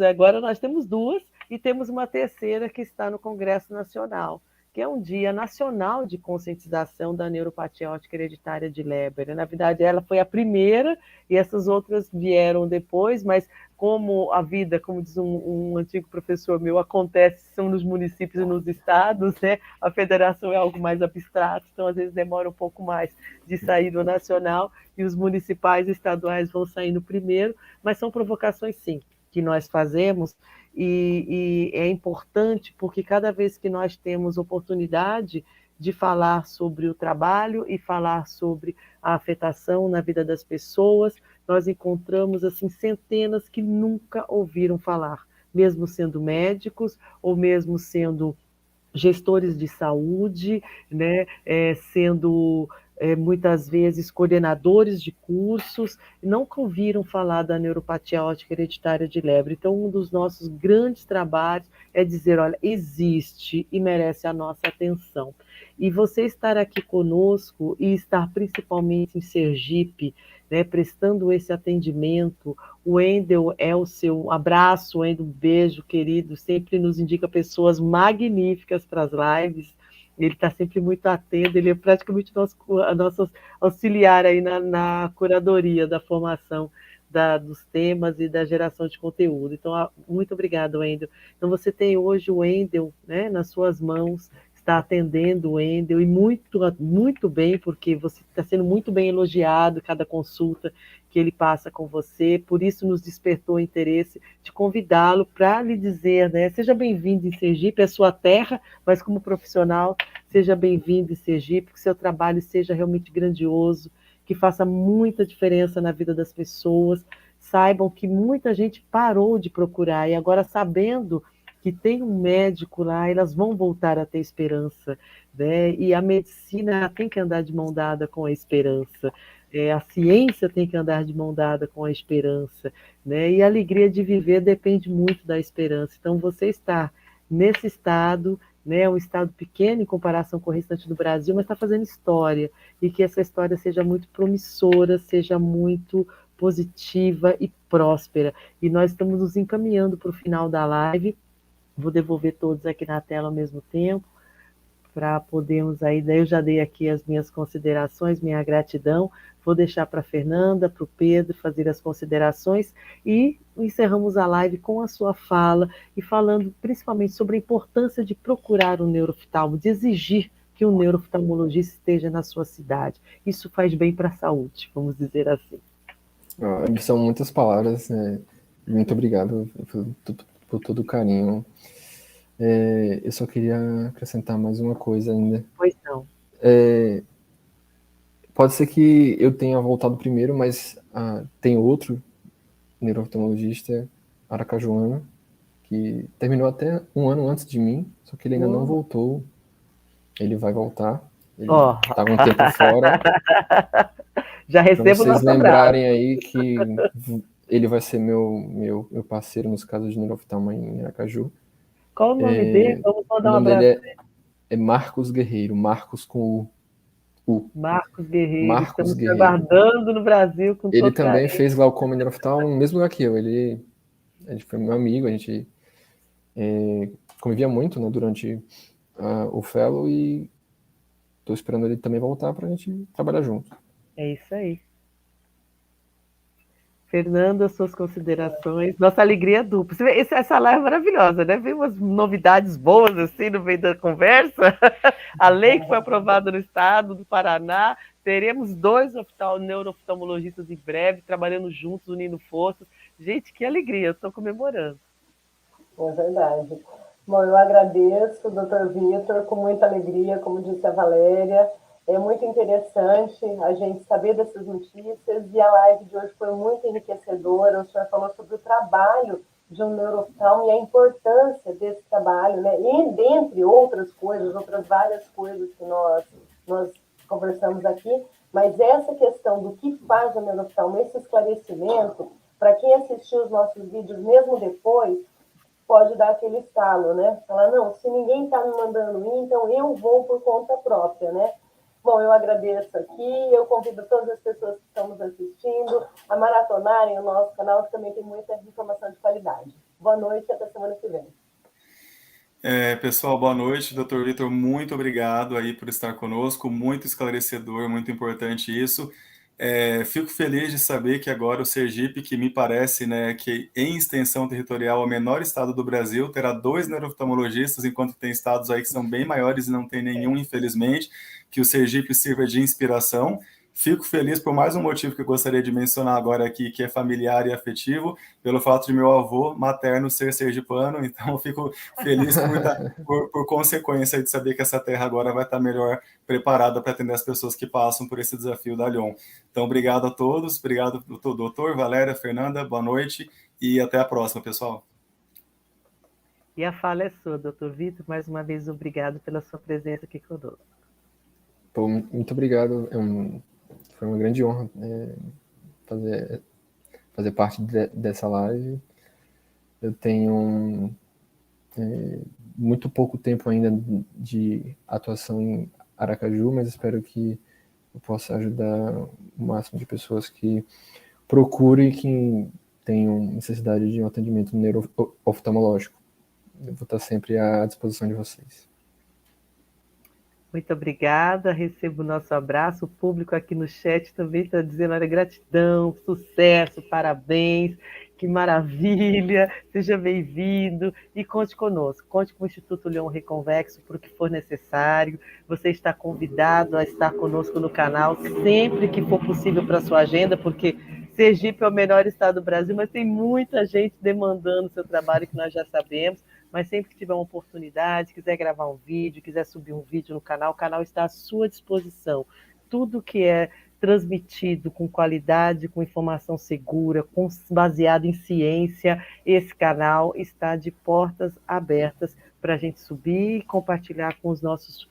duas, E temos uma terceira que está no Congresso Nacional, que é um Dia Nacional de Conscientização da Neuropatia Óptica Hereditária de Leber. Na verdade, ela foi a primeira e essas outras vieram depois, mas como a vida, como diz um antigo professor meu, acontece são nos municípios e nos estados, né? A federação é algo mais abstrato, então às vezes demora um pouco mais de sair do nacional e os municipais e estaduais vão saindo primeiro, mas são provocações, sim, que nós fazemos e é importante porque cada vez que nós temos oportunidade de falar sobre o trabalho e falar sobre a afetação na vida das pessoas, nós encontramos assim centenas que nunca ouviram falar, mesmo sendo médicos ou mesmo sendo gestores de saúde, né, sendo muitas vezes coordenadores de cursos, nunca ouviram falar da neuropatia óptica hereditária de Leber. Então, um dos nossos grandes trabalhos é dizer, olha, existe e merece a nossa atenção. E você estar aqui conosco e estar principalmente em Sergipe, né, prestando esse atendimento, o Wendel é o seu abraço, Wendel, um beijo, querido, sempre nos indica pessoas magníficas para as lives, ele está sempre muito atento, ele é praticamente nosso auxiliar aí na curadoria da formação dos temas e da geração de conteúdo. Então, muito obrigada, Wendel. Então, você tem hoje o Wendel, né, nas suas mãos, está atendendo o Wendel, e muito, muito bem, porque você está sendo muito bem elogiado cada consulta que ele passa com você, por isso nos despertou o interesse de convidá-lo para lhe dizer, né, seja bem-vindo em Sergipe, é sua terra, mas como profissional, seja bem-vindo em Sergipe, que seu trabalho seja realmente grandioso, que faça muita diferença na vida das pessoas, saibam que muita gente parou de procurar, e agora sabendo que tem um médico lá, elas vão voltar a ter esperança, né? E a medicina tem que andar de mão dada com a esperança, a ciência tem que andar de mão dada com a esperança, né? E a alegria de viver depende muito da esperança. Então, você está nesse estado, né, um estado pequeno em comparação com o restante do Brasil, mas está fazendo história, e que essa história seja muito promissora, seja muito positiva e próspera. E nós estamos nos encaminhando para o final da live. Vou devolver todos aqui na tela ao mesmo tempo, para podermos aí, daí eu já dei aqui as minhas considerações, minha gratidão, vou deixar para a Fernanda, para o Pedro fazer as considerações e encerramos a live com a sua fala e falando principalmente sobre a importância de procurar um neurooftalmo, de exigir que um neurooftalmologista esteja na sua cidade. Isso faz bem para a saúde, vamos dizer assim. São muitas palavras, né? Muito obrigado por todo o carinho. Eu só queria acrescentar mais uma coisa ainda. Pois não. Pode ser que eu tenha voltado primeiro, mas tem outro neurooftalmologista aracajuano que terminou até um ano antes de mim, só que ele ainda não voltou. Ele vai voltar. Ele está um tempo fora. Já recebo pra vocês nosso lembrarem aí que ele vai ser meu parceiro nos casos de neurooftalmo em Aracaju. Qual o nome dele? Vamos mandar um abraço. Dele é Marcos Guerreiro, Marcos com U. Marcos Guerreiro, Marcos estamos Guerreiro. aguardando no Brasil com Ele todo também carinho. fez glaucoma neurooftalmo no mesmo lugar que eu. Ele foi meu amigo, a gente convivia muito, né, durante o fellow, e estou esperando ele também voltar para a gente trabalhar junto. É isso aí. Fernanda, suas considerações. Nossa alegria é dupla. Essa live é maravilhosa, né? Vem umas novidades boas assim no meio da conversa. A lei que foi aprovada no estado do Paraná. Teremos 2 neurooftalmologistas em breve, trabalhando juntos, unindo forças. Gente, que alegria, estou comemorando. É verdade. Bom, eu agradeço, doutor Vitor, com muita alegria, como disse a Valéria. É muito interessante a gente saber dessas notícias e a live de hoje foi muito enriquecedora. O senhor falou sobre o trabalho de um neurooftalmo e a importância desse trabalho, né? E dentre outras coisas, outras várias coisas que nós conversamos aqui, mas essa questão do que faz o neurooftalmo, esse esclarecimento, para quem assistiu os nossos vídeos mesmo depois, pode dar aquele estalo, né? Falar, não, se ninguém está me mandando ir, então eu vou por conta própria, né? Bom, eu agradeço aqui, eu convido todas as pessoas que estão nos assistindo a maratonarem o nosso canal, que também tem muita informação de qualidade. Boa noite e até semana que vem. Pessoal, boa noite. Dr. Vitor, muito obrigado aí por estar conosco, muito esclarecedor, muito importante isso. Fico feliz de saber que agora o Sergipe, que me parece, né, que em extensão territorial é o menor estado do Brasil, terá 2 neuro-oftalmologistas, enquanto tem estados aí que são bem maiores e não tem nenhum, infelizmente, que o Sergipe sirva de inspiração. Fico feliz por mais um motivo que eu gostaria de mencionar agora aqui, que é familiar e afetivo, pelo fato de meu avô materno ser sergipano, então eu fico feliz por consequência de saber que essa terra agora vai estar melhor preparada para atender as pessoas que passam por esse desafio da Lyon. Então, obrigado a todos, obrigado, doutor, Valéria, Fernanda, boa noite e até a próxima, pessoal. E a fala é sua, doutor Vitor. Mais uma vez, obrigado pela sua presença aqui conosco. Pô, muito obrigado. Foi uma grande honra fazer parte dessa live. Eu tenho muito pouco tempo ainda de atuação em Aracaju, mas espero que eu possa ajudar o máximo de pessoas que procurem, que tenham necessidade de um atendimento neuro-oftalmológico. Eu vou estar sempre à disposição de vocês. Muito obrigada, recebo o nosso abraço. O público aqui no chat também está dizendo: olha, gratidão, sucesso, parabéns, que maravilha, seja bem-vindo e conte conosco. Conte com o Instituto Lyon Reconvexo por o que for necessário. Você está convidado a estar conosco no canal sempre que for possível para a sua agenda, porque Sergipe é o menor estado do Brasil, mas tem muita gente demandando o seu trabalho, que nós já sabemos. Mas sempre que tiver uma oportunidade, quiser gravar um vídeo, quiser subir um vídeo no canal, o canal está à sua disposição. Tudo que é transmitido com qualidade, com informação segura, baseado em ciência, esse canal está de portas abertas para a gente subir e compartilhar com os nossos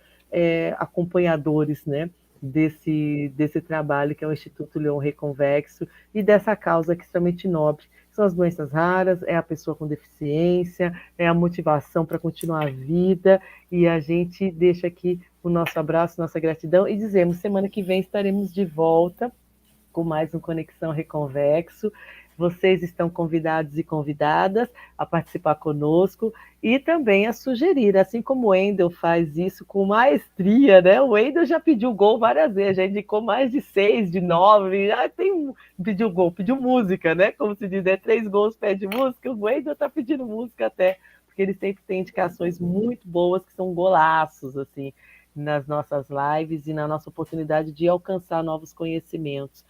acompanhadores, né, desse trabalho que é o Instituto Lyon Reconvexo e dessa causa que é extremamente nobre. São as doenças raras, é a pessoa com deficiência, é a motivação para continuar a vida, e a gente deixa aqui o nosso abraço, nossa gratidão, e dizemos, semana que vem estaremos de volta com mais um Conexão Reconvexo. Vocês estão convidados e convidadas a participar conosco e também a sugerir, assim como o Wendel faz isso com maestria, né? O Wendel já pediu gol várias vezes, já indicou mais de 6, de 9, pediu gol, pediu música, né? Como se diz, 3 gols pede música, o Wendel está pedindo música até, porque ele sempre tem indicações muito boas, que são golaços, assim, nas nossas lives e na nossa oportunidade de alcançar novos conhecimentos.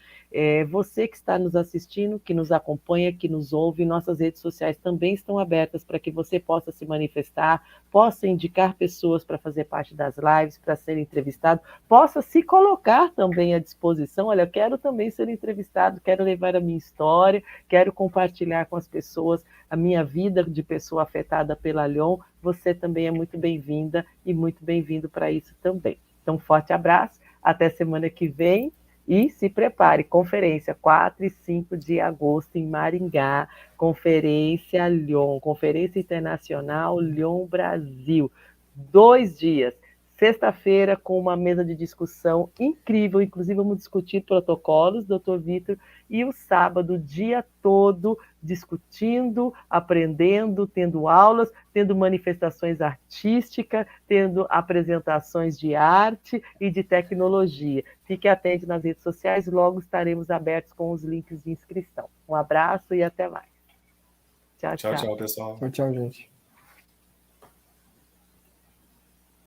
Você que está nos assistindo, que nos acompanha, que nos ouve, nossas redes sociais também estão abertas para que você possa se manifestar, possa indicar pessoas para fazer parte das lives, para ser entrevistado, possa se colocar também à disposição. Olha, eu quero também ser entrevistado, quero levar a minha história, quero compartilhar com as pessoas a minha vida de pessoa afetada pela Lyon. Você também é muito bem-vinda e muito bem-vindo para isso também. Então, um forte abraço, até semana que vem. E se prepare, conferência 4 e 5 de agosto em Maringá, Conferência Lyon, Conferência Internacional Lyon Brasil. 2 dias, sexta-feira com uma mesa de discussão incrível, inclusive vamos discutir protocolos, doutor Vitor, e o sábado, o dia todo, discutindo, aprendendo, tendo aulas, tendo manifestações artísticas, tendo apresentações de arte e de tecnologia. Fique atento nas redes sociais, logo estaremos abertos com os links de inscrição. Um abraço e até mais. Tchau, Tchau, pessoal. Tchau, gente.